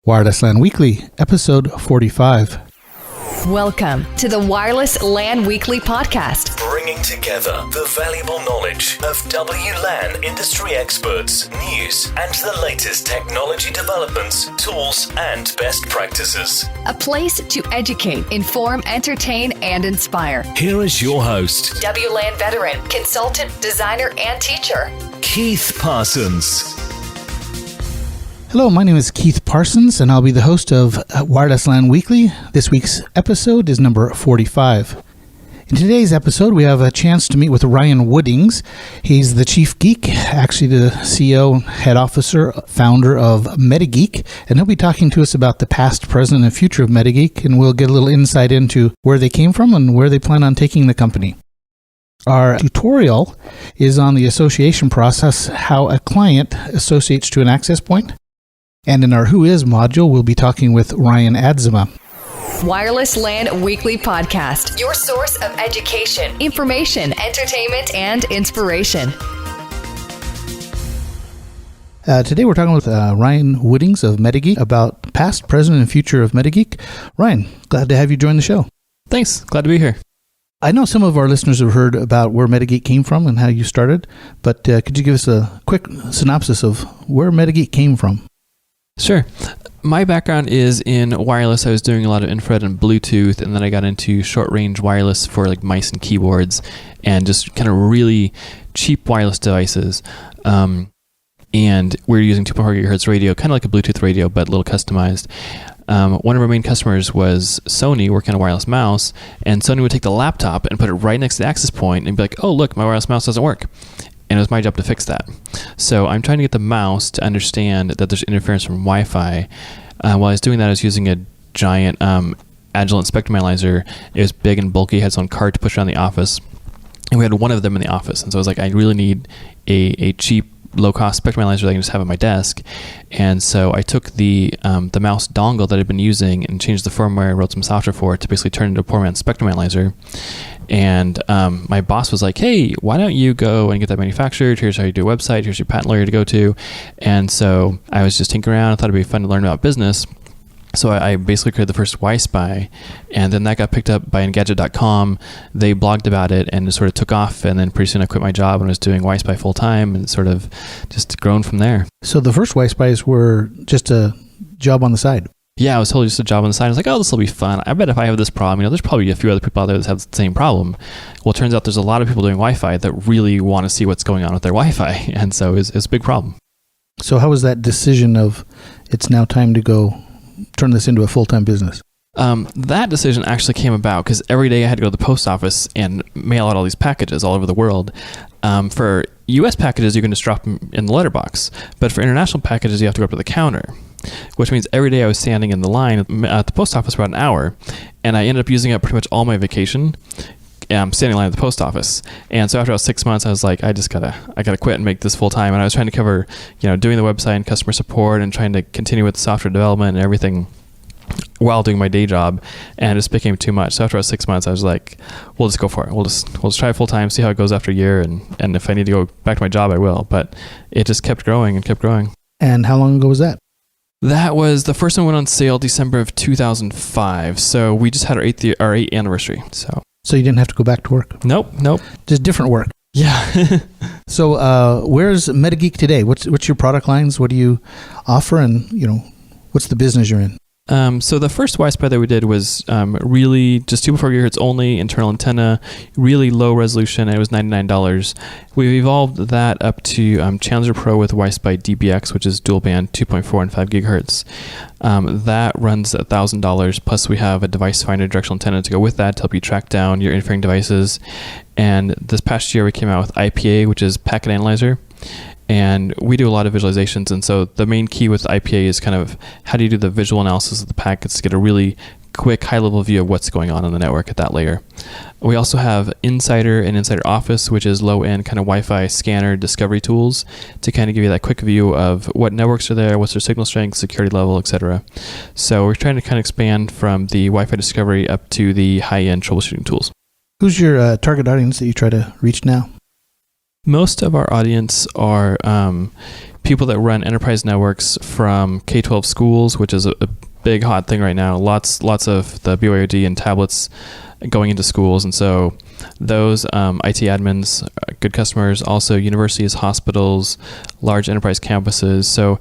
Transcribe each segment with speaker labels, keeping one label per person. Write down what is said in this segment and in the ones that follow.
Speaker 1: Wireless LAN Weekly, episode 45.
Speaker 2: Welcome to the Wireless LAN Weekly podcast,
Speaker 3: bringing together the valuable knowledge of WLAN industry experts, news, and the latest technology developments, tools, and best practices.
Speaker 2: A place to educate, inform, entertain, and inspire.
Speaker 3: Here is your host,
Speaker 2: WLAN veteran, consultant, designer, and teacher,
Speaker 3: Keith Parsons.
Speaker 1: Hello, my name is Keith Parsons, and I'll be the host of Wireless LAN Weekly. This week's episode is number 45. In today's episode, we have a chance to meet with Ryan Woodings. He's the chief geek, actually the CEO, head officer, founder of Metageek, and he'll be talking to us about the past, present, and future of Metageek, and we'll get a little insight into where they came from and where they plan on taking the company. Our tutorial is on the association process, how a client associates to an access point. And in our WhoIs module, we'll be talking with Ryan Adzima.
Speaker 2: Wireless LAN Weekly podcast, your source of education, information, entertainment, and inspiration.
Speaker 1: Today we're talking with Ryan Woodings of Metageek about past, present, and future of Metageek. Ryan, glad to have you join the show.
Speaker 4: Thanks. Glad to be here.
Speaker 1: I know some of our listeners have heard about where Metageek came from and how you started, but could you give us a quick synopsis of where Metageek came from?
Speaker 4: Sure. My background is in wireless. I was doing a lot of infrared and Bluetooth, and then I got into short-range wireless for like mice and keyboards and just kind of really cheap wireless devices. And we were using 2.4 gigahertz radio, kind of like a Bluetooth radio, but a little customized. One of our main customers was Sony, working on a wireless mouse, and Sony would take the laptop and put it right next to the access point and be like, oh, look, my wireless mouse doesn't work. And it was my job to fix that. So I'm trying to get the mouse to understand that there's interference from Wi-Fi. While I was doing that, I was using a giant Agilent spectrum analyzer. It was big and bulky, had its own cart to push around the office. And we had one of them in the office. And so I was like, I really need a cheap, low-cost spectrum analyzer that I can just have at my desk. And so I took the mouse dongle that I'd been using and changed the firmware and wrote some software for it to basically turn it into a poor man's spectrum analyzer. And my boss was like, hey, why don't you go and get that manufactured? Here's how you do a website. Here's your patent lawyer to go to. And so I was just tinkering around. I thought it'd be fun to learn about business. So I basically created the first WhoIs, and then that got picked up by Engadget.com. They blogged about it, and it sort of took off. And then pretty soon I quit my job and was doing WhoIs full time, and sort of just grown from there.
Speaker 1: So the first WhoIs were just a job on the side.
Speaker 4: Yeah, it was totally just a job on the side. I was like, oh, this will be fun. I bet if I have this problem, there's probably a few other people out there that have the same problem. Well, it turns out there's a lot of people doing Wi-Fi that really want to see what's going on with their Wi-Fi. And so it's a big problem.
Speaker 1: So how was that decision of it's now time to go turn this into a full-time business?
Speaker 4: That decision actually came about because every day I had to go to the post office and mail out all these packages all over the world. For U.S. packages, you can just drop them in the letterbox. But for international packages, you have to go up to the counter, which means every day I was standing in the line at the post office for about an hour, and I ended up using up pretty much all my vacation standing in line at the post office. And so after about 6 months, I was like, I gotta quit and make this full time. And I was trying to cover, doing the website and customer support and trying to continue with the software development and everything while doing my day job, and it just became too much. So after about 6 months, I was like, we'll just go for it. We'll just try full time, see how it goes after a year, and if I need to go back to my job, I will. But it just kept growing and kept growing.
Speaker 1: And how long ago was that?
Speaker 4: That was the first one went on sale December of 2005. So we just had our 8th anniversary. So
Speaker 1: you didn't have to go back to work?
Speaker 4: Nope.
Speaker 1: Just different work.
Speaker 4: Yeah.
Speaker 1: So where's Metageek today? What's your product lines? What do you offer? And what's the business you're in?
Speaker 4: So the first WhoIs that we did was really just 2.4 gigahertz only, internal antenna, really low resolution, and it was $99. We've evolved that up to Challenger Pro with WhoIs DBX, which is dual band 2.4 and 5 gigahertz. That runs $1,000, plus we have a device finder directional antenna to go with that to help you track down your interfering devices. And this past year we came out with IPA, which is Packet Analyzer. And we do a lot of visualizations, and so the main key with IPA is kind of how do you do the visual analysis of the packets to get a really quick, high-level view of what's going on the network at that layer. We also have Insider and Insider Office, which is low-end kind of Wi-Fi scanner discovery tools to kind of give you that quick view of what networks are there, what's their signal strength, security level, etc. So we're trying to kind of expand from the Wi-Fi discovery up to the high-end troubleshooting tools.
Speaker 1: Who's your target audience that you try to reach now?
Speaker 4: Most of our audience are people that run enterprise networks from K-12 schools, which is a big hot thing right now. Lots of the BYOD and tablets going into schools, and so those IT admins are good customers. Also universities, hospitals, large enterprise campuses. So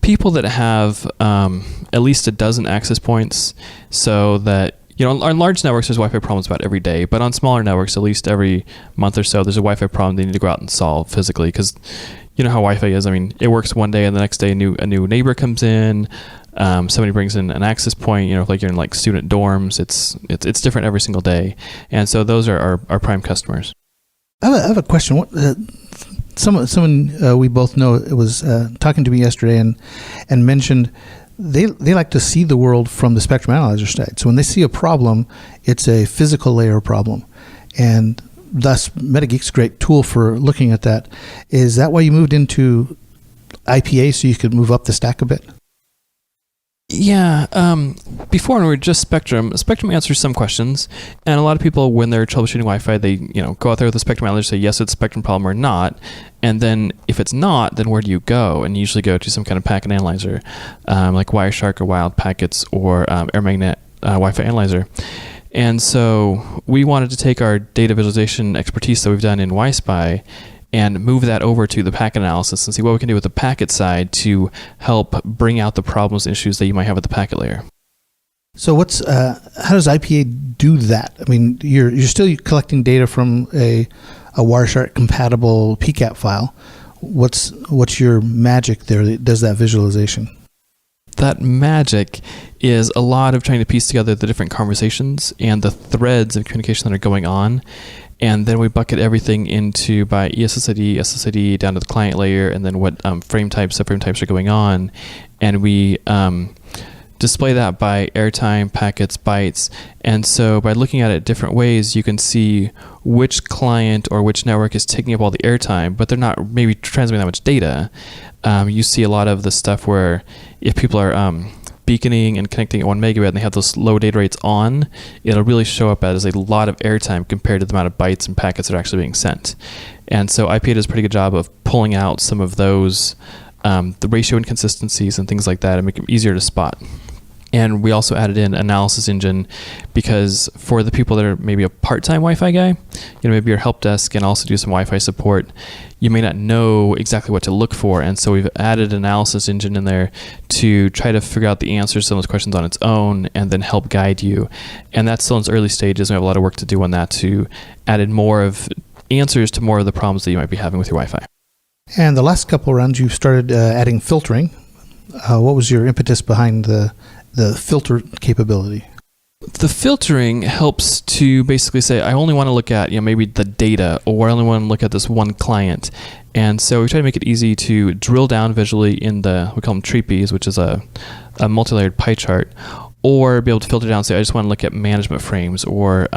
Speaker 4: people that have at least a dozen access points, so that on large networks, there's Wi-Fi problems about every day, but on smaller networks, at least every month or so, there's a Wi-Fi problem they need to go out and solve physically, because you know how Wi-Fi is. I mean, it works one day, and the next day a new neighbor comes in. Somebody brings in an access point. Like you're in like student dorms. It's different every single day, and so those are our prime customers.
Speaker 1: I have a question. Someone we both know was talking to me yesterday and mentioned they like to see the world from the spectrum analyzer side. So when they see a problem, it's a physical layer problem, and thus Metageek's a great tool for looking at that. Is that why you moved into IPA, so you could move up the stack a bit?
Speaker 4: Yeah. Before, when we were just Spectrum answers some questions, and a lot of people, when they're troubleshooting Wi-Fi, they go out there with the Spectrum analyzer, say yes, it's a Spectrum problem or not, and then if it's not, then where do you go? And you usually go to some kind of packet analyzer, like Wireshark or Wild Packets or AirMagnet Wi-Fi analyzer. And so we wanted to take our data visualization expertise that we've done in WiSpy and move that over to the packet analysis and see what we can do with the packet side to help bring out the problems and issues that you might have at the packet layer.
Speaker 1: So how does IPA do that? I mean, you're still collecting data from a Wireshark compatible PCAP file. What's your magic there that does that visualization?
Speaker 4: That magic is a lot of trying to piece together the different conversations and the threads of communication that are going on. And then we bucket everything into by ESSID, SSID down to the client layer, and then what frame types, subframe types are going on. And we display that by airtime, packets, bytes. And so by looking at it different ways, you can see which client or which network is taking up all the airtime, but they're not maybe transmitting that much data. You see a lot of the stuff where if people are beaconing and connecting at 1 megabit and they have those low data rates on, it'll really show up as a lot of airtime compared to the amount of bytes and packets that are actually being sent. And so IPA does a pretty good job of pulling out some of those, the ratio inconsistencies and things like that, and make them easier to spot. And we also added in analysis engine because for the people that are maybe a part-time Wi-Fi guy, maybe your help desk and also do some Wi-Fi support, you may not know exactly what to look for. And so we've added an analysis engine in there to try to figure out the answers to some of those questions on its own and then help guide you. And that's still in its early stages. We have a lot of work to do on that to add in more of answers to more of the problems that you might be having with your Wi-Fi.
Speaker 1: And the last couple of rounds, you started adding filtering. What was your impetus behind the filter capability?
Speaker 4: The filtering helps to basically say, I only want to look at maybe the data, or I only want to look at this one client. And so we try to make it easy to drill down visually in we call them treepies, which is a multi-layered pie chart, or be able to filter down and say, I just want to look at management frames or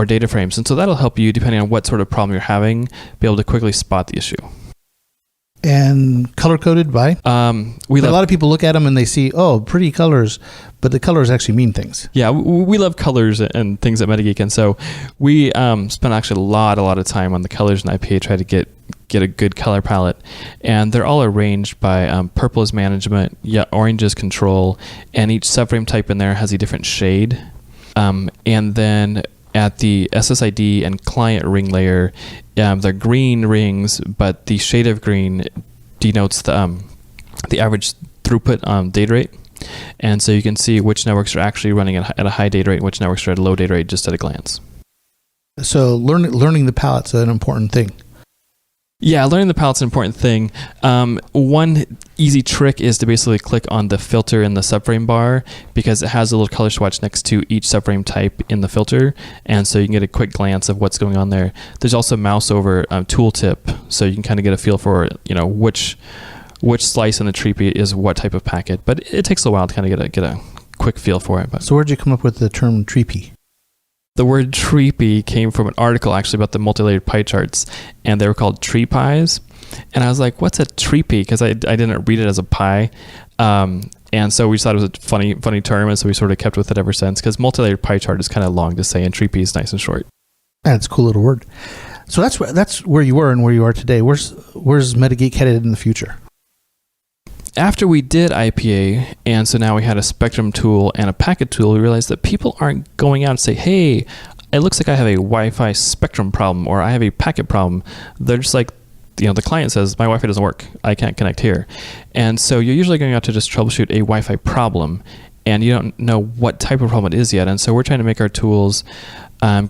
Speaker 4: data frames. And so that'll help you, depending on what sort of problem you're having, be able to quickly spot the issue.
Speaker 1: And color-coded by? A lot of people look at them and they see, pretty colors, but the colors actually mean things.
Speaker 4: Yeah, we love colors and things at Metageek, and so we spent actually a lot of time on the colors in IPA, try to get a good color palette. And they're all arranged by purple is management, orange is control, and each subframe type in there has a different shade. And then at the SSID and client ring layer, they're green rings, but the shade of green denotes the average throughput data rate. And so you can see which networks are actually running at a high data rate and which networks are at a low data rate just at a glance.
Speaker 1: So learning the palette's an important thing.
Speaker 4: Yeah, learning the palette's an important thing. One easy trick is to basically click on the filter in the subframe bar, because it has a little color swatch next to each subframe type in the filter, and so you can get a quick glance of what's going on there. There's also a mouse over tooltip, so you can kind of get a feel for which slice in the tree is what type of packet. But it takes a while to kind of get a quick feel for it. But.
Speaker 1: So where'd you come up with the term treepy?
Speaker 4: The word treepy came from an article actually about the multi-layered pie charts, and they were called tree pies. And I was like, what's a treepy? Because I didn't read it as a pie. And so we just thought it was a funny term, and so we sort of kept with it ever since, because multi-layered pie chart is kind of long to say, and treepy is nice and short.
Speaker 1: Yeah, it's a cool little word. So that's where you were and where you are today. Where's Metageek headed in the future?
Speaker 4: After we did IPA, and so now we had a Spectrum tool and a packet tool, we realized that people aren't going out and say, hey, it looks like I have a Wi-Fi Spectrum problem or I have a packet problem. They're just like, the client says, my Wi-Fi doesn't work. I can't connect here. And so you're usually going out to just troubleshoot a Wi-Fi problem, and you don't know what type of problem it is yet. And so we're trying to make our tools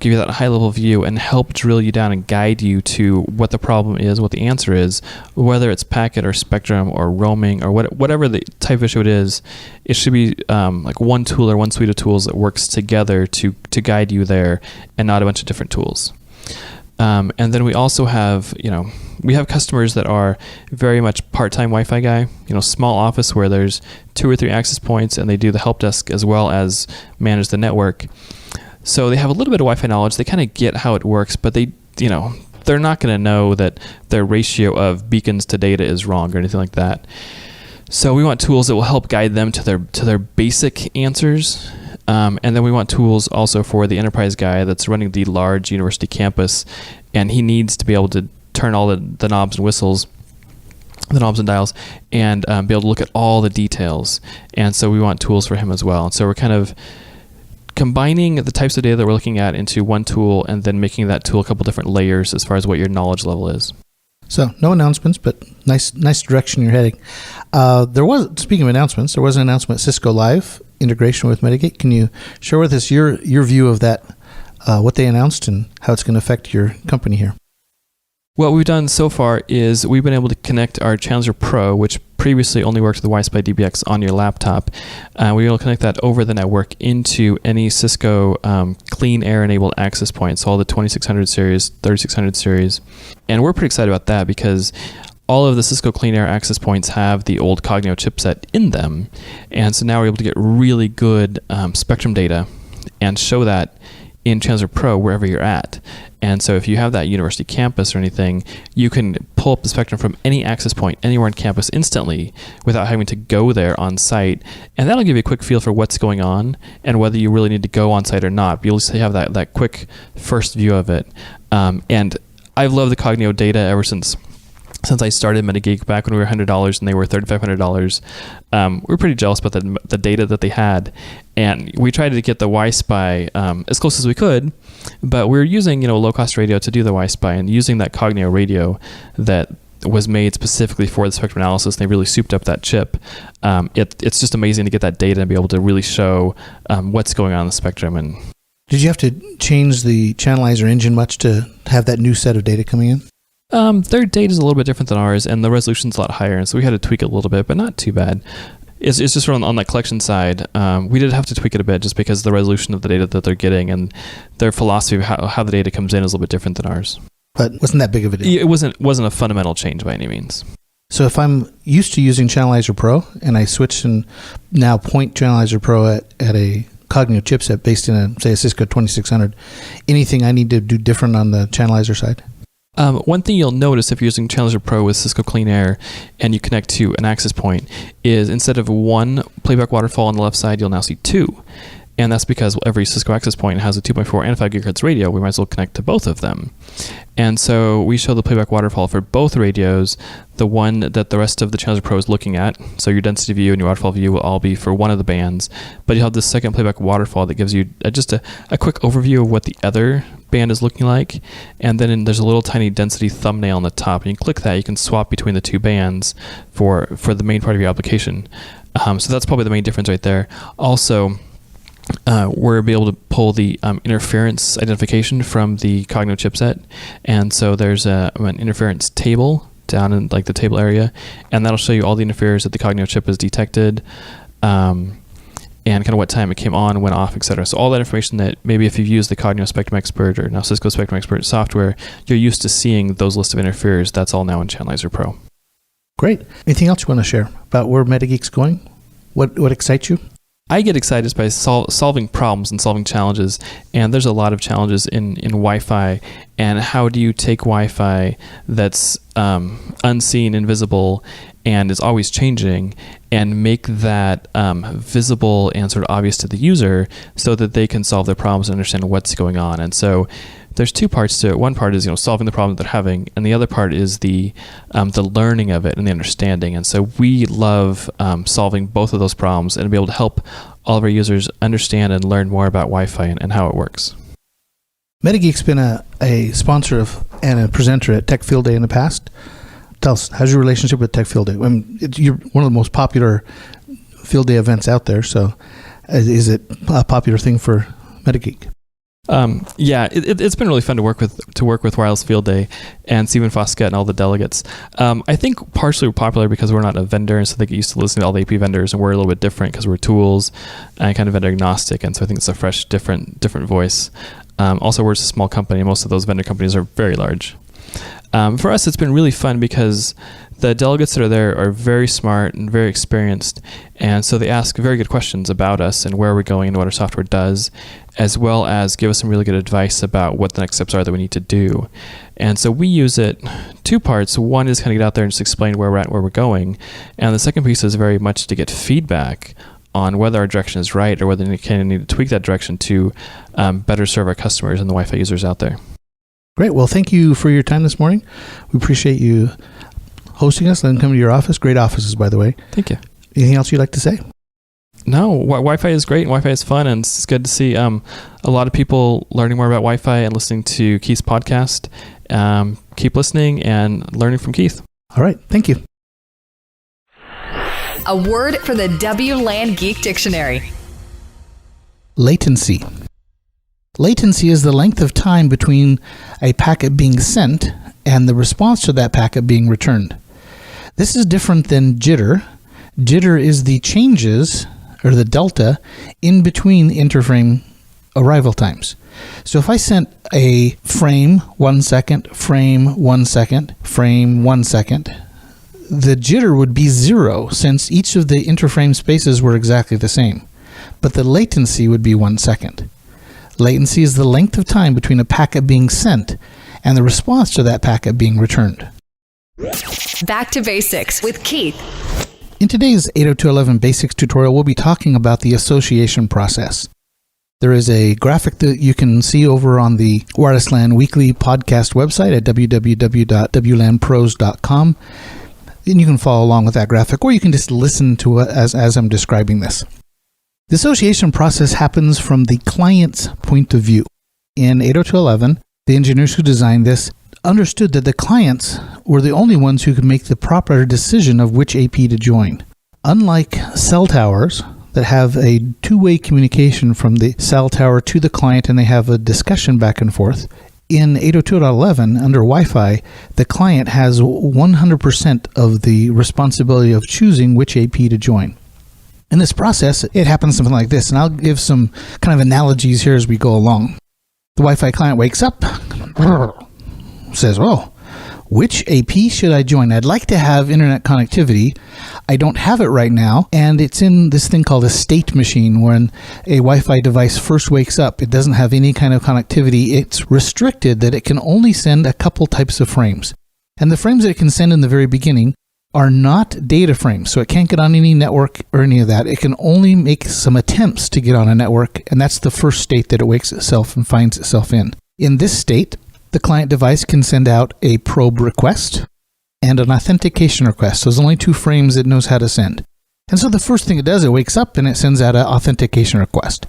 Speaker 4: give you that high-level view and help drill you down and guide you to what the problem is, what the answer is, whether it's packet or Spectrum or roaming or whatever the type of issue it is. It should be like one tool or one suite of tools that works together to guide you there, and not a bunch of different tools. And then we also have, we have customers that are very much part-time Wi-Fi guy, small office where there's 2 or 3 access points, and they do the help desk as well as manage the network. So they have a little bit of Wi-Fi knowledge. They kind of get how it works, but they're not going to know that their ratio of beacons to data is wrong or anything like that. So we want tools that will help guide them to their basic answers. And then we want tools also for the enterprise guy that's running the large university campus, and he needs to be able to turn all the knobs and whistles, the knobs and dials, and be able to look at all the details. And so we want tools for him as well. And so we're kind of combining the types of data that we're looking at into one tool, and then making that tool a couple different layers as far as what your knowledge level is.
Speaker 1: So no announcements, but nice direction you're heading. Speaking of announcements, there was an announcement, Cisco Live integration with Metageek. Can you share with us your view of that, what they announced and how it's going to affect your company here?
Speaker 4: What we've done so far is we've been able to connect our Challenger Pro, which previously only worked with the Wi-Fi DBX on your laptop. We were able to connect that over the network into any Cisco clean air enabled access points, so all the 2600 series, 3600 series. And we're pretty excited about that because all of the Cisco Clean Air access points have the old Cognio chipset in them. And so now we're able to get really good Spectrum data and show that in Challenger Pro wherever you're at. And so if you have that university campus or anything, you can pull up the Spectrum from any access point anywhere on campus instantly without having to go there on site. And that'll give you a quick feel for what's going on and whether you really need to go on site or not. But you'll just have that quick first view of it. And I've loved the Cognio data ever since I started Metageek back when we were $100 and they were $3,500. We were pretty jealous about the data that they had, and we tried to get the Wi-Spy as close as we could, but we were using low-cost radio to do the Wi-Spy and using that Cognio radio that was made specifically for the spectrum analysis. And they really souped up that chip. It's just amazing to get that data and be able to really show what's going on in the spectrum. And
Speaker 1: did you have to change the channelizer engine much to have that new set of data coming in?
Speaker 4: Their data is a little bit different than ours, and the resolution's a lot higher, and so we had to tweak it a little bit, but not too bad. It's just on that collection side. We did have to tweak it a bit just because the resolution of the data that they're getting and their philosophy of how the data comes in is a little bit different than ours.
Speaker 1: But wasn't that big of a deal?
Speaker 4: It wasn't a fundamental change by any means.
Speaker 1: So if I'm used to using Channelizer Pro and I switch and now point Channelizer Pro at a Cognio chipset based in a Cisco 2600, anything I need to do different on the Channelizer side?
Speaker 4: One thing you'll notice if you're using Challenger Pro with Cisco Clean Air and you connect to an access point is instead of one playback waterfall on the left side, you'll now see 2. And that's because every Cisco access point has a 2.4 and 5 gigahertz radio. We might as well connect to both of them. And so we show the playback waterfall for both radios, the one that the rest of the Challenger Pro is looking at. So your density view and your waterfall view will all be for one of the bands. But you have this second playback waterfall that gives you just a quick overview of what the other band is looking like. And then there's a little tiny density thumbnail on the top. And you click that, you can swap between the two bands for the main part of your application. So that's probably the main difference right there. Also, we're able to pull the interference identification from the Cognio chipset, and so there's an interference table down in like the table area, and that'll show you all the interferers that the Cognio chip has detected, and kind of what time it came on, went off, etc. So all that information that maybe if you've used the Cognio Spectrum Expert or now Cisco Spectrum Expert software, you're used to seeing those lists of interferers. That's all now in Channelizer Pro.
Speaker 1: Great. Anything else you want to share about where Metageek's going? What excites you?
Speaker 4: I get excited by solving problems and solving challenges, and there's a lot of challenges in Wi-Fi, and how do you take Wi-Fi that's unseen, invisible, and is always changing, and make that visible and sort of obvious to the user so that they can solve their problems and understand what's going on. And so there's two parts to it. One part is, solving the problem they're having, and the other part is the learning of it and the understanding. And so we love solving both of those problems and be able to help all of our users understand and learn more about Wi-Fi and how it works.
Speaker 1: Metageek's been a sponsor of and a presenter at Tech Field Day in the past. Tell us, how's your relationship with Tech Field Day? I mean, you're one of the most popular Field Day events out there, so is it a popular thing for Metageek?
Speaker 4: Yeah, it's been really fun to work with Wireless Field Day and Stephen Foskett and all the delegates. I think partially we're popular because we're not a vendor, and so they get used to listening to all the AP vendors, and we're a little bit different because we're tools and kind of vendor agnostic, and so I think it's a fresh, different voice. Also, we're just a small company, and most of those vendor companies are very large. For us, it's been really fun because the delegates that are there are very smart and very experienced, and so they ask very good questions about us and where we're going and what our software does, as well as give us some really good advice about what the next steps are that we need to do. And so we use it two parts. One is kind of get out there and just explain where we're at and where we're going, and the second piece is very much to get feedback on whether our direction is right or whether we kind of need to tweak that direction to better serve our customers and the Wi-Fi users out there.
Speaker 1: Great. Well, thank you for your time this morning. We appreciate you hosting us and coming to your office. Great offices, by the way.
Speaker 4: Thank you.
Speaker 1: Anything else you'd like to say?
Speaker 4: No, Wi-Fi is great and Wi-Fi is fun, and it's good to see a lot of people learning more about Wi-Fi and listening to Keith's podcast. Keep listening and learning from Keith.
Speaker 1: All right. Thank you.
Speaker 2: A word for the WLAN Geek Dictionary.
Speaker 1: Latency. Latency is the length of time between a packet being sent and the response to that packet being returned. This is different than jitter. Jitter is the changes, or the delta, in between interframe arrival times. So if I sent a frame 1 second, frame 1 second, frame 1 second, the jitter would be 0 since each of the interframe spaces were exactly the same. But the latency would be 1 second. Latency is the length of time between a packet being sent and the response to that packet being returned.
Speaker 2: Back to basics with Keith.
Speaker 1: In today's 802.11 Basics tutorial, we'll be talking about the association process. There is a graphic that you can see over on the Wireless LAN Weekly podcast website at www.wlanpros.com. And you can follow along with that graphic, or you can just listen to it as I'm describing this. The association process happens from the client's point of view. In 802.11, the engineers who designed this understood that the clients were the only ones who could make the proper decision of which AP to join. Unlike cell towers that have a two-way communication from the cell tower to the client and they have a discussion back and forth, in 802.11, under Wi-Fi, the client has 100% of the responsibility of choosing which AP to join. In this process, it happens something like this, and I'll give some kind of analogies here as we go along. The Wi-Fi client wakes up, says, "Oh, which AP should I join? I'd like to have internet connectivity. I don't have it right now." And it's in this thing called a state machine. When a Wi-Fi device first wakes up, it doesn't have any kind of connectivity. It's restricted that it can only send a couple types of frames. And the frames that it can send in the very beginning are not data frames, so it can't get on any network or any of that. It can only make some attempts to get on a network, and that's the first state that it wakes itself and finds itself in. In this state, the client device can send out a probe request and an authentication request. So there's only two frames it knows how to send. And so the first thing it does, it wakes up and it sends out an authentication request.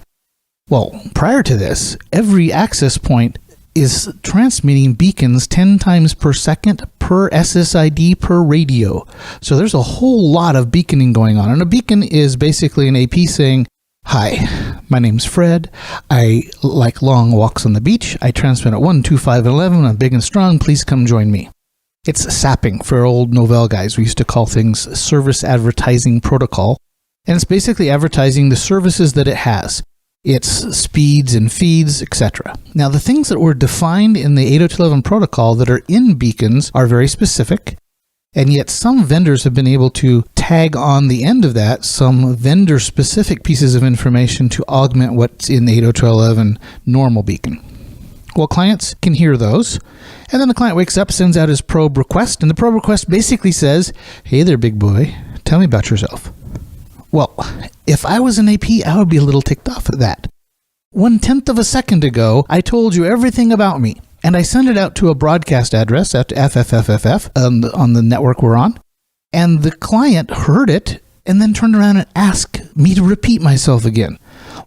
Speaker 1: Well, prior to this, every access point is transmitting beacons 10 times per second per SSID per radio. So there's a whole lot of beaconing going on. And a beacon is basically an AP saying, "Hi, my name's Fred. I like long walks on the beach. I transmit at 125.11. I'm big and strong. Please come join me." It's sapping for old Novell guys. We used to call things service advertising protocol. And it's basically advertising the services that it has. Its speeds and feeds, etc. Now, the things that were defined in the 802.11 protocol that are in beacons are very specific, and yet some vendors have been able to tag on the end of that some vendor-specific pieces of information to augment what's in the 802.11 normal beacon. Well, clients can hear those, and then the client wakes up, sends out his probe request, and the probe request basically says, "Hey there, big boy, tell me about yourself." Well, if I was an AP, I would be a little ticked off at that. 1/10 of a second ago, I told you everything about me. And I send it out to a broadcast address at FFFFF on the network we're on. And the client heard it and then turned around and asked me to repeat myself again.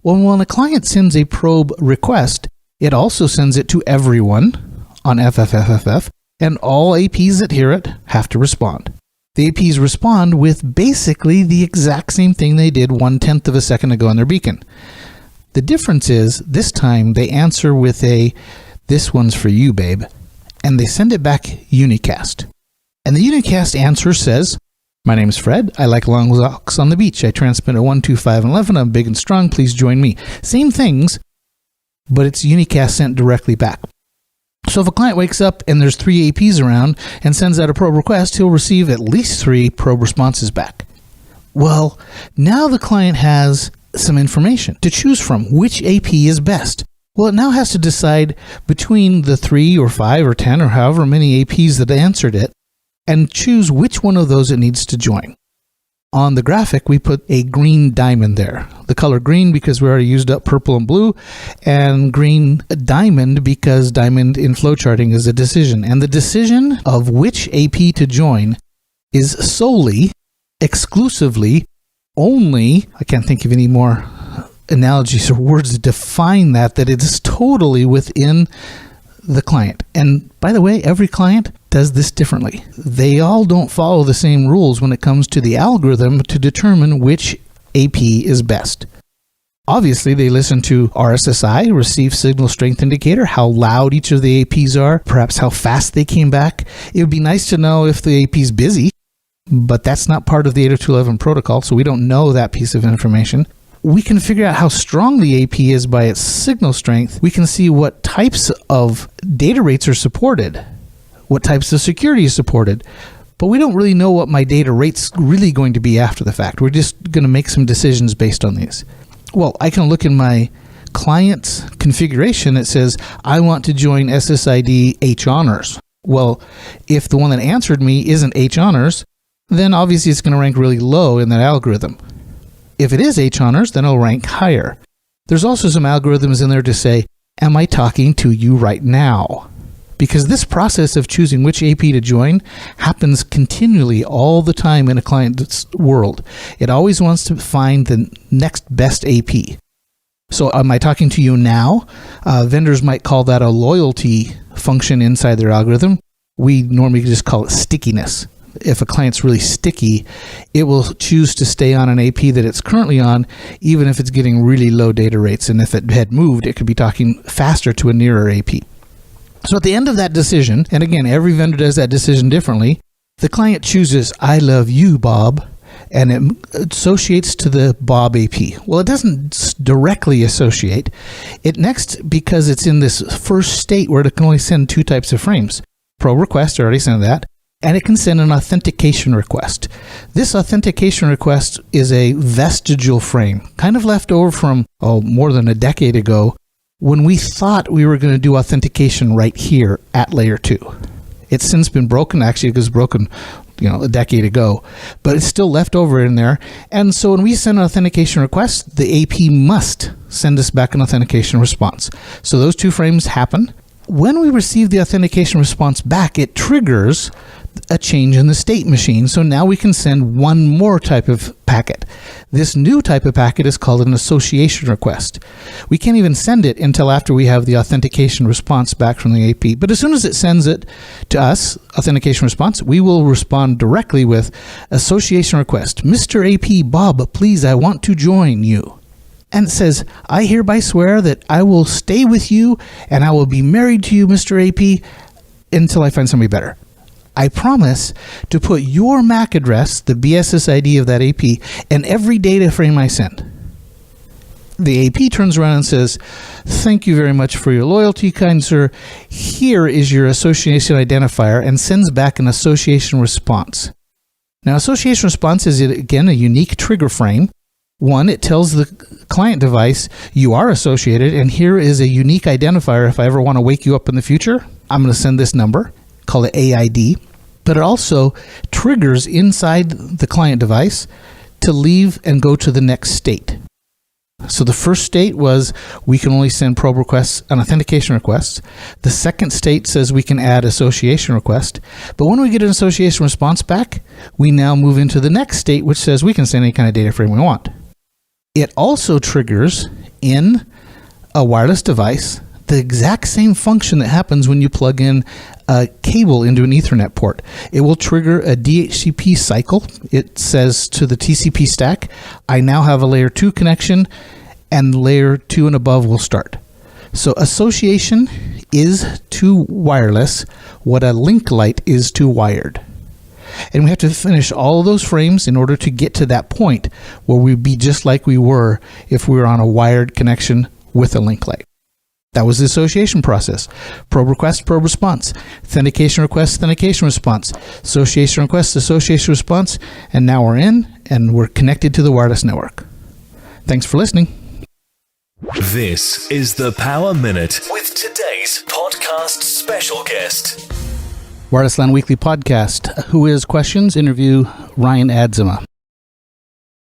Speaker 1: Well, when a client sends a probe request, it also sends it to everyone on FFFFF, and all APs that hear it have to respond. The APs respond with basically the exact same thing they did 1/10 of a second ago on their beacon. The difference is, this time they answer with a, "This one's for you, babe," and they send it back unicast. And the unicast answer says, "My name is Fred. I like long walks on the beach. I transmit at 1, 2, 5, and 11. I'm big and strong. Please join me." Same things, but it's unicast sent directly back. So if a client wakes up and there's 3 APs around and sends out a probe request, he'll receive at least 3 probe responses back. Well, now the client has some information to choose from. Which AP is best? Well, it now has to decide between the 3 or 5 or 10 or however many APs that answered it and choose which one of those it needs to join. On the graphic, we put a green diamond there. The color green because we already used up purple and blue, and green diamond because diamond in flowcharting is a decision. And the decision of which AP to join is solely, exclusively, only, I can't think of any more analogies or words to define that it is totally within the client. And by the way, every client does this differently. They all don't follow the same rules when it comes to the algorithm to determine which AP is best. Obviously, they listen to RSSI, Receive Signal Strength Indicator, how loud each of the APs are, perhaps how fast they came back. It would be nice to know if the AP is busy, but that's not part of the 802.11 protocol, so we don't know that piece of information. We can figure out how strong the AP is by its signal strength. We can see what types of data rates are supported, what types of security is supported, but we don't really know what my data rate's really going to be after the fact. We're just going to make some decisions based on these. Well, I can look in my client's configuration. It says, I want to join SSID H honors. Well, if the one that answered me isn't H honors, then obviously it's going to rank really low in that algorithm. If it is H honors, then it'll rank higher. There's also some algorithms in there to say, am I talking to you right now? Because this process of choosing which AP to join happens continually all the time in a client's world. It always wants to find the next best AP. So am I talking to you now? Vendors might call that a loyalty function inside their algorithm. We normally just call it stickiness. If a client's really sticky, it will choose to stay on an AP that it's currently on, even if it's getting really low data rates. And if it had moved, it could be talking faster to a nearer AP. So at the end of that decision, and again, every vendor does that decision differently, the client chooses, I love you, Bob, and it associates to the Bob AP. Well, it doesn't directly associate. It next, because it's in this first state where it can only send 2 types of frames. Probe request, I already sent that. And it can send an authentication request. This authentication request is a vestigial frame, kind of left over from, more than a decade ago, when we thought we were going to do authentication right here at layer 2. It's since been broken. Actually, it was broken, a decade ago, but it's still left over in there. And so when we send an authentication request, the AP must send us back an authentication response. So those 2 frames happen. When we receive the authentication response back, it triggers a change in the state machine. So now we can send one more type of packet. This new type of packet is called an association request. We can't even send it until after we have the authentication response back from the AP. But as soon as it sends it to us, authentication response, we will respond directly with association request. Mr. AP Bob, please, I want to join you. And it says, I hereby swear that I will stay with you and I will be married to you, Mr. AP, until I find somebody better. I promise to put your MAC address, the BSSID of that AP, in every data frame I send. The AP turns around and says, thank you very much for your loyalty, kind sir. Here is your association identifier, and sends back an association response. Now, association response is, again, a unique trigger frame. One, it tells the client device you are associated, and here is a unique identifier. If I ever want to wake you up in the future, I'm going to send this number, call it AID. But it also triggers inside the client device to leave and go to the next state. So the first state was we can only send probe requests and authentication requests. The second state says we can add association request. But when we get an association response back, we now move into the next state, which says we can send any kind of data frame we want. It also triggers in a wireless device the exact same function that happens when you plug in a cable into an Ethernet port. It will trigger a DHCP cycle. It says to the TCP stack, I now have a layer 2 connection, and layer 2 and above will start. So association is to wireless what a link light is to wired. And we have to finish all of those frames in order to get to that point where we'd be just like we were if we were on a wired connection with a link light. That was the association process. Probe request, probe response. Authentication request, authentication response. Association request, association response. And now we're in, and we're connected to the wireless network. Thanks for listening.
Speaker 3: This is the Power Minute with today's podcast special guest.
Speaker 1: Wireless LAN Weekly Podcast. WhoIs Questions interview Ryan Adzima.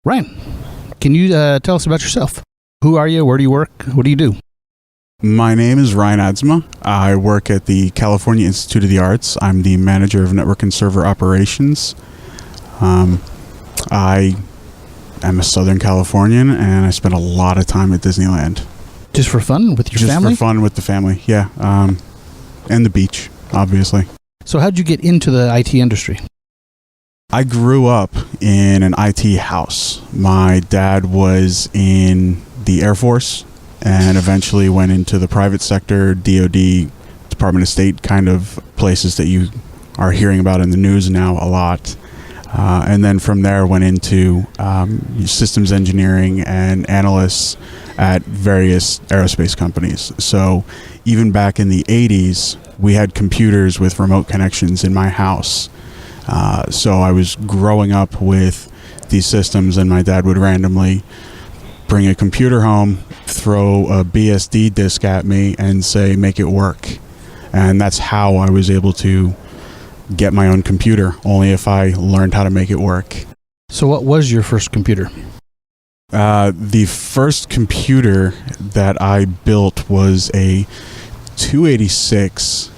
Speaker 1: Ryan, can you tell us about yourself? Who are you? Where do you work? What do you do?
Speaker 5: My name is Ryan Adzima. I work at the California Institute of the Arts. I'm the manager of network and server operations. I am a Southern Californian, and I spend a lot of time at Disneyland.
Speaker 1: Just for fun with your family?
Speaker 5: Just for fun with the family, yeah. And the beach, obviously.
Speaker 1: So how'd you get into the IT industry?
Speaker 5: I grew up in an IT house. My dad was in the Air Force and eventually went into the private sector, DoD, Department of State kind of places that you are hearing about in the news now a lot. And then from there went into systems engineering and analysts at various aerospace companies. So even back in the 80s, we had computers with remote connections in my house. So I was growing up with these systems, and my dad would randomly bring a computer home, throw a BSD disk at me, and say, make it work. And that's how I was able to get my own computer, only if I learned how to make it work.
Speaker 1: So what was your first computer?
Speaker 5: The first computer that I built was a 286,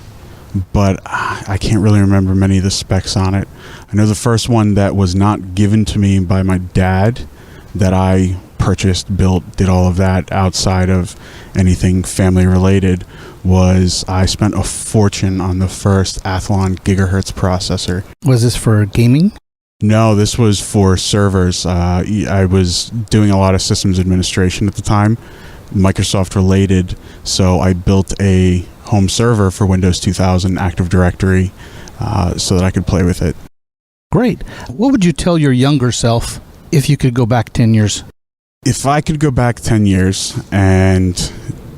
Speaker 5: but I can't really remember many of the specs on it. I know the first one that was not given to me by my dad that I purchased, built, did all of that outside of anything family related was I spent a fortune on the first Athlon gigahertz processor.
Speaker 1: Was this for gaming?
Speaker 5: No, this was for servers. I was doing a lot of systems administration at the time, Microsoft related, so I built a home server for Windows 2000 Active Directory so that I could play with it.
Speaker 1: Great. What would you tell your younger self if you could go back 10 years?
Speaker 5: If I could go back 10 years and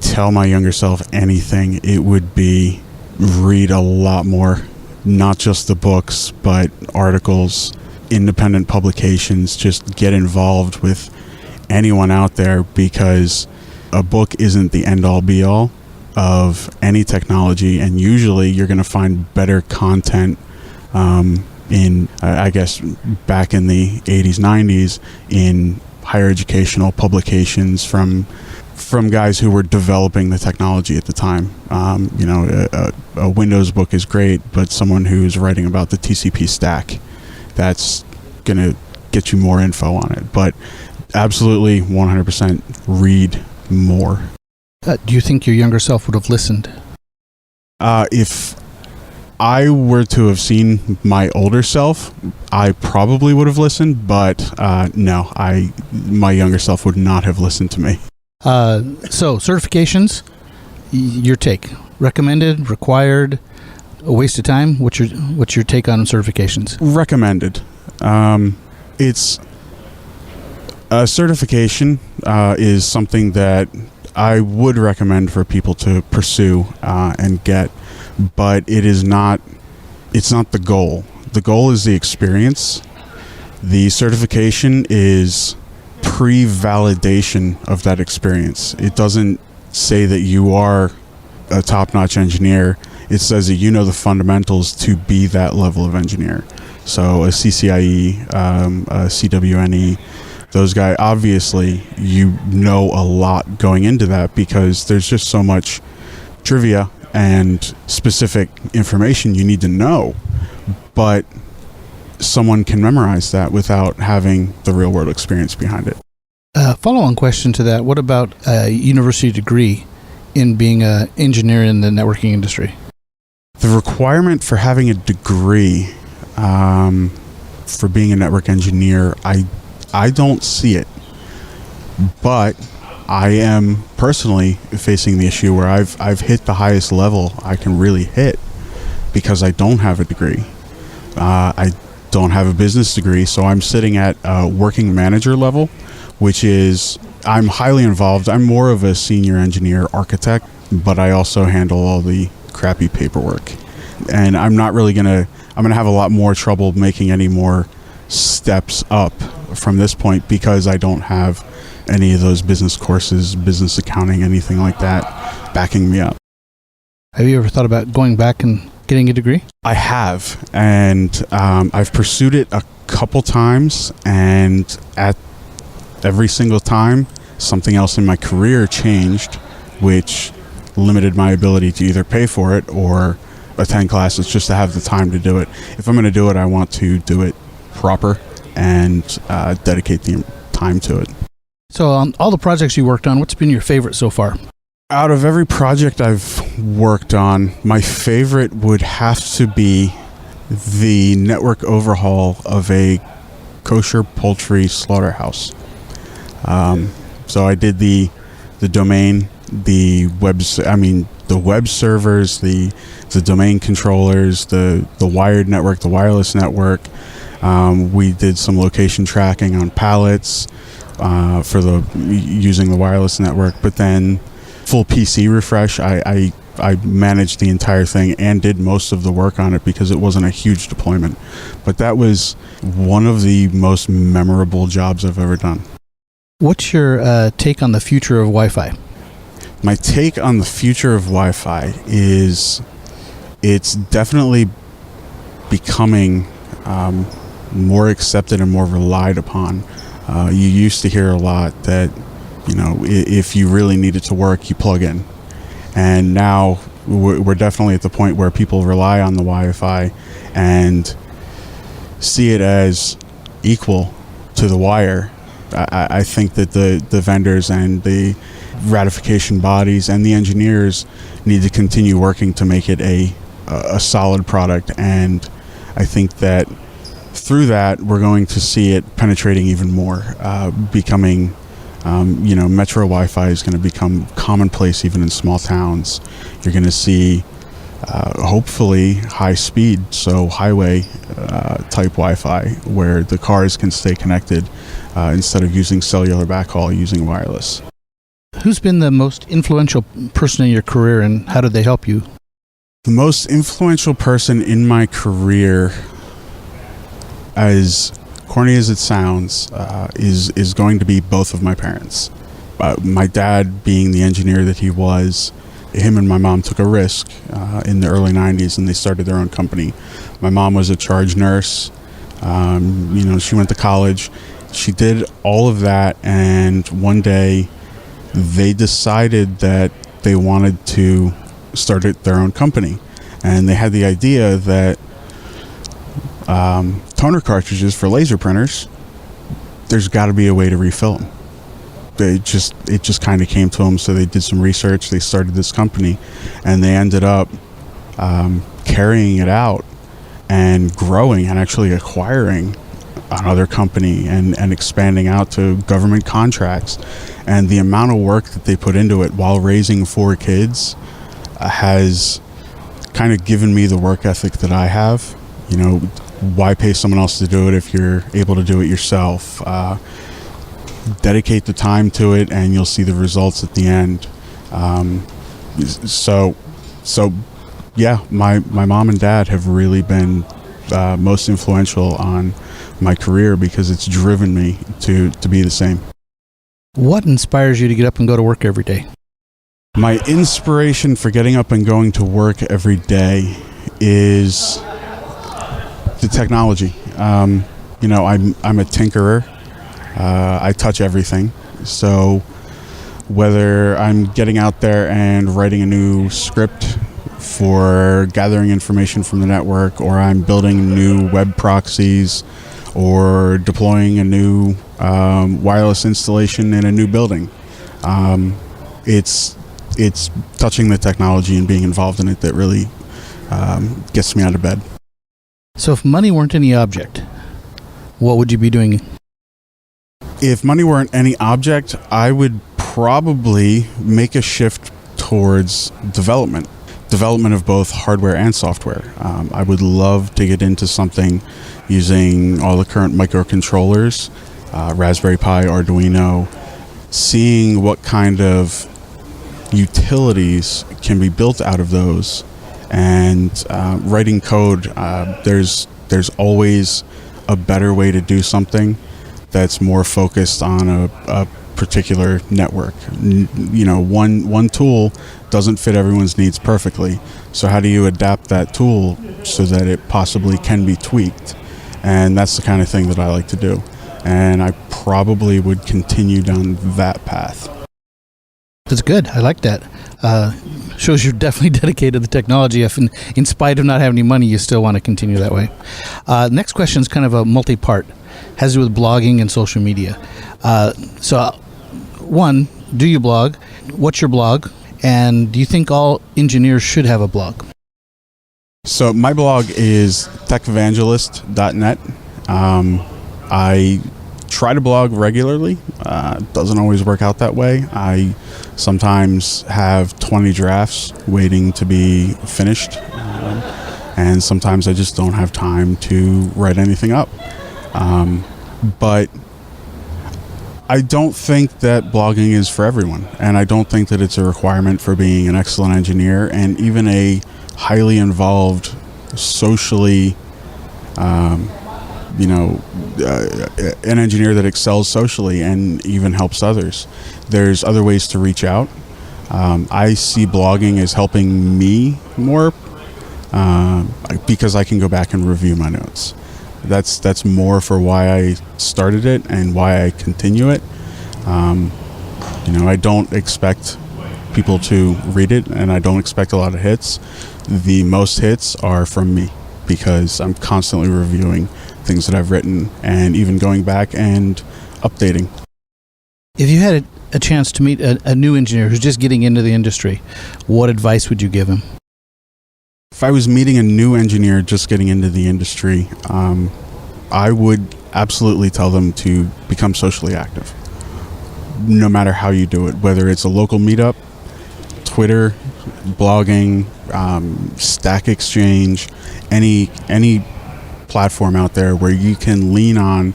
Speaker 5: tell my younger self anything, it would be read a lot more, not just the books, but articles, independent publications. Just get involved with anyone out there, because a book isn't the end-all be-all of any technology, and usually you're going to find better content in, I guess, back in the 80s, 90s, in higher educational publications from guys who were developing the technology at the time. A Windows book is great, but someone who's writing about the TCP stack, that's going to get you more info on it. But absolutely 100% read more.
Speaker 1: Do you think your younger self would have listened?
Speaker 5: If I were to have seen my older self, I probably would have listened, but no, my younger self would not have listened to me.
Speaker 1: So certifications, your take? Recommended, required, a waste of time? What's your take on certifications?
Speaker 5: Recommended. It's a certification is something that I would recommend for people to pursue and get, but it's not the goal. The goal is the experience. The certification is pre-validation of that experience. It doesn't say that you are a top-notch engineer. It says that you know the fundamentals to be that level of engineer. So a CCIE, a CWNE, those guys, obviously, you know a lot going into that because there's just so much trivia and specific information you need to know. But someone can memorize that without having the real world experience behind it.
Speaker 1: Follow-on question to that. What about a university degree in being an engineer in the networking industry?
Speaker 5: The requirement for having a degree for being a network engineer, I don't see it. But I am personally facing the issue where I've hit the highest level I can really hit because I don't have a degree. I don't have a business degree, so I'm sitting at a working manager level, which is, I'm highly involved. I'm more of a senior engineer architect, but I also handle all the crappy paperwork. And I'm going to have a lot more trouble making any more steps up from this point because I don't have any of those business courses, business accounting, anything like that backing me up.
Speaker 1: Have you ever thought about going back and getting a degree?
Speaker 5: I have, and I've pursued it a couple times, and at every single time, something else in my career changed, which limited my ability to either pay for it or attend classes just to have the time to do it. If I'm going to do it, I want to do it proper and dedicate the time to it.
Speaker 1: So on all the projects you worked on, what's been your favorite so far?
Speaker 5: Out of every project I've worked on, my favorite would have to be the network overhaul of a kosher poultry slaughterhouse. So I did the domain, the web servers, the domain controllers, the wired network, the wireless network. We did some location tracking on pallets for using the wireless network, but then full PC refresh. I managed the entire thing and did most of the work on it because it wasn't a huge deployment. But that was one of the most memorable jobs I've ever done.
Speaker 1: What's your take on the future of Wi-Fi?
Speaker 5: My take on the future of Wi-Fi is it's definitely becoming more accepted and more relied upon. You used to hear a lot that, if you really need it to work, you plug in. And now we're definitely at the point where people rely on the Wi-Fi and see it as equal to the wire. I think that the vendors and the ratification bodies and the engineers need to continue working to make it a solid product. And I think that through that, we're going to see it penetrating even more, becoming, metro Wi-Fi is going to become commonplace even in small towns. You're going to see, hopefully, high speed, so highway type Wi-Fi, where the cars can stay connected instead of using cellular backhaul, using wireless.
Speaker 1: Who's been the most influential person in your career, and how did they help you?
Speaker 5: The most influential person in my career, as corny as it sounds, is going to be both of my parents. My dad, being the engineer that he was, him and my mom took a risk in the early 90s, and they started their own company. My mom was a charge nurse. She went to college. She did all of that, and one day they decided that they wanted to start their own company. And they had the idea that toner cartridges for laser printers, there's got to be a way to refill them. It just kind of came to them, so they did some research. They started this company, and they ended up carrying it out and growing and actually acquiring another company and expanding out to government contracts. And the amount of work that they put into it while raising 4 kids has kind of given me the work ethic that I have. Why pay someone else to do it if you're able to do it yourself? Dedicate the time to it, and you'll see the results at the end. My mom and dad have really been most influential on my career because it's driven me to be the same.
Speaker 1: What inspires you to get up and go to work every day?
Speaker 5: My inspiration for getting up and going to work every day is the technology. I'm a tinkerer, I touch everything. So whether I'm getting out there and writing a new script for gathering information from the network, or I'm building new web proxies, or deploying a new wireless installation in a new building, it's touching the technology and being involved in it that really gets me out of bed.
Speaker 1: So if money weren't any object, what would you be doing?
Speaker 5: If money weren't any object, I would probably make a shift towards development of both hardware and software. I would love to get into something using all the current microcontrollers, Raspberry Pi, Arduino, seeing what kind of utilities can be built out of those, and writing code. There's always a better way to do something that's more focused on a particular network. One tool doesn't fit everyone's needs perfectly. So how do you adapt that tool so that it possibly can be tweaked? And that's the kind of thing that I like to do. And I probably would continue down that path.
Speaker 1: That's good. I like that. Shows you're definitely dedicated to the technology. If in spite of not having any money, you still want to continue that way. Next question is kind of a multi-part. Has to do with blogging and social media. So, one, do you blog? What's your blog? And do you think all engineers should have a blog?
Speaker 5: So my blog is techevangelist.net. I try to blog regularly. Doesn't always work out that way. I sometimes have 20 drafts waiting to be finished. And sometimes I just don't have time to write anything up. But I don't think that blogging is for everyone, and I don't think that it's a requirement for being an excellent engineer and even a highly involved, socially, an engineer that excels socially and even helps others. There's other ways to reach out. I see blogging as helping me more because I can go back and review my notes. That's more for why I started it and why I continue it. I don't expect people to read it, and I don't expect a lot of hits. The most hits are from me because I'm constantly reviewing things that I've written and even going back and updating.
Speaker 1: If you had a chance to meet a new engineer who's just getting into the industry, what advice would you give him?
Speaker 5: If I was meeting a new engineer just getting into the industry, I would absolutely tell them to become socially active. No matter how you do it, whether it's a local meetup, Twitter, blogging, Stack Exchange, any platform out there where you can lean on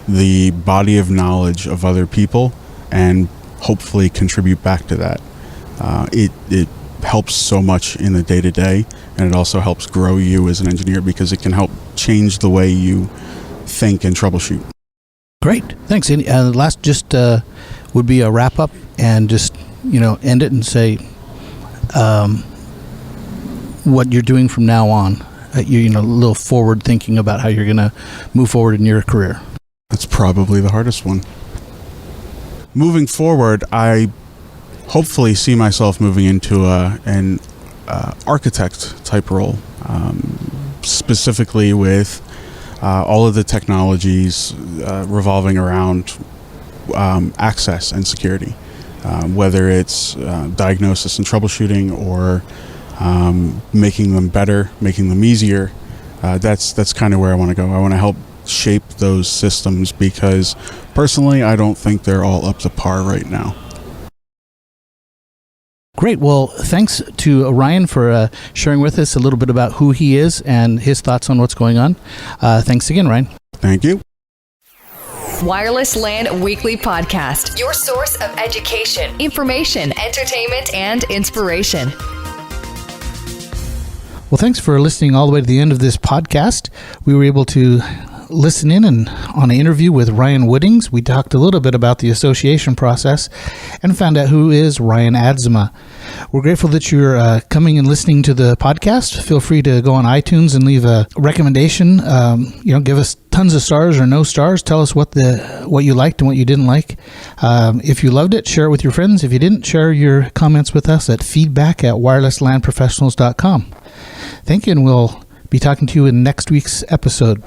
Speaker 5: the body of knowledge of other people and hopefully contribute back to that. It helps so much in the day-to-day, and it also helps grow you as an engineer because it can help change the way you think and troubleshoot.
Speaker 1: Great, thanks. And last just would be a wrap-up, and just end it and say what you're doing from now on. A little forward thinking about how you're going to move forward in your career.
Speaker 5: That's probably the hardest one. Moving forward, I hopefully see myself moving into an architect type role, specifically with all of the technologies revolving around access and security, whether it's diagnosis and troubleshooting or making them better, making them easier. That's kind of where I want to go. I want to help shape those systems because personally I don't think they're all up to par right now.
Speaker 1: Great. Well, thanks to Ryan for sharing with us a little bit about who he is and his thoughts on what's going on. Thanks again, Ryan.
Speaker 5: Thank you.
Speaker 2: Wireless LAN Weekly Podcast, your source of education, information, entertainment, and inspiration.
Speaker 1: Well, thanks for listening all the way to the end of this podcast. We were able to listen in and on an interview with Ryan Woodings. We talked a little bit about the association process and found out who is Ryan Adzima. We're grateful that you're coming and listening to the podcast. Feel free to go on iTunes and leave a recommendation. Give us tons of stars or no stars. Tell us what you liked and what you didn't like. If you loved it, share it with your friends. If you didn't, share your comments with us at feedback@wirelesslandprofessionals.com. Thank you, and we'll be talking to you in next week's episode.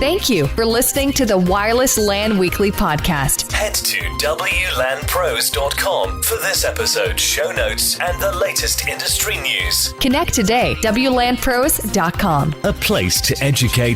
Speaker 2: Thank you for listening to the Wireless LAN Weekly podcast.
Speaker 3: Head to WLANpros.com for this episode's show notes and the latest industry news.
Speaker 2: Connect today, WLANpros.com.
Speaker 3: A place to educate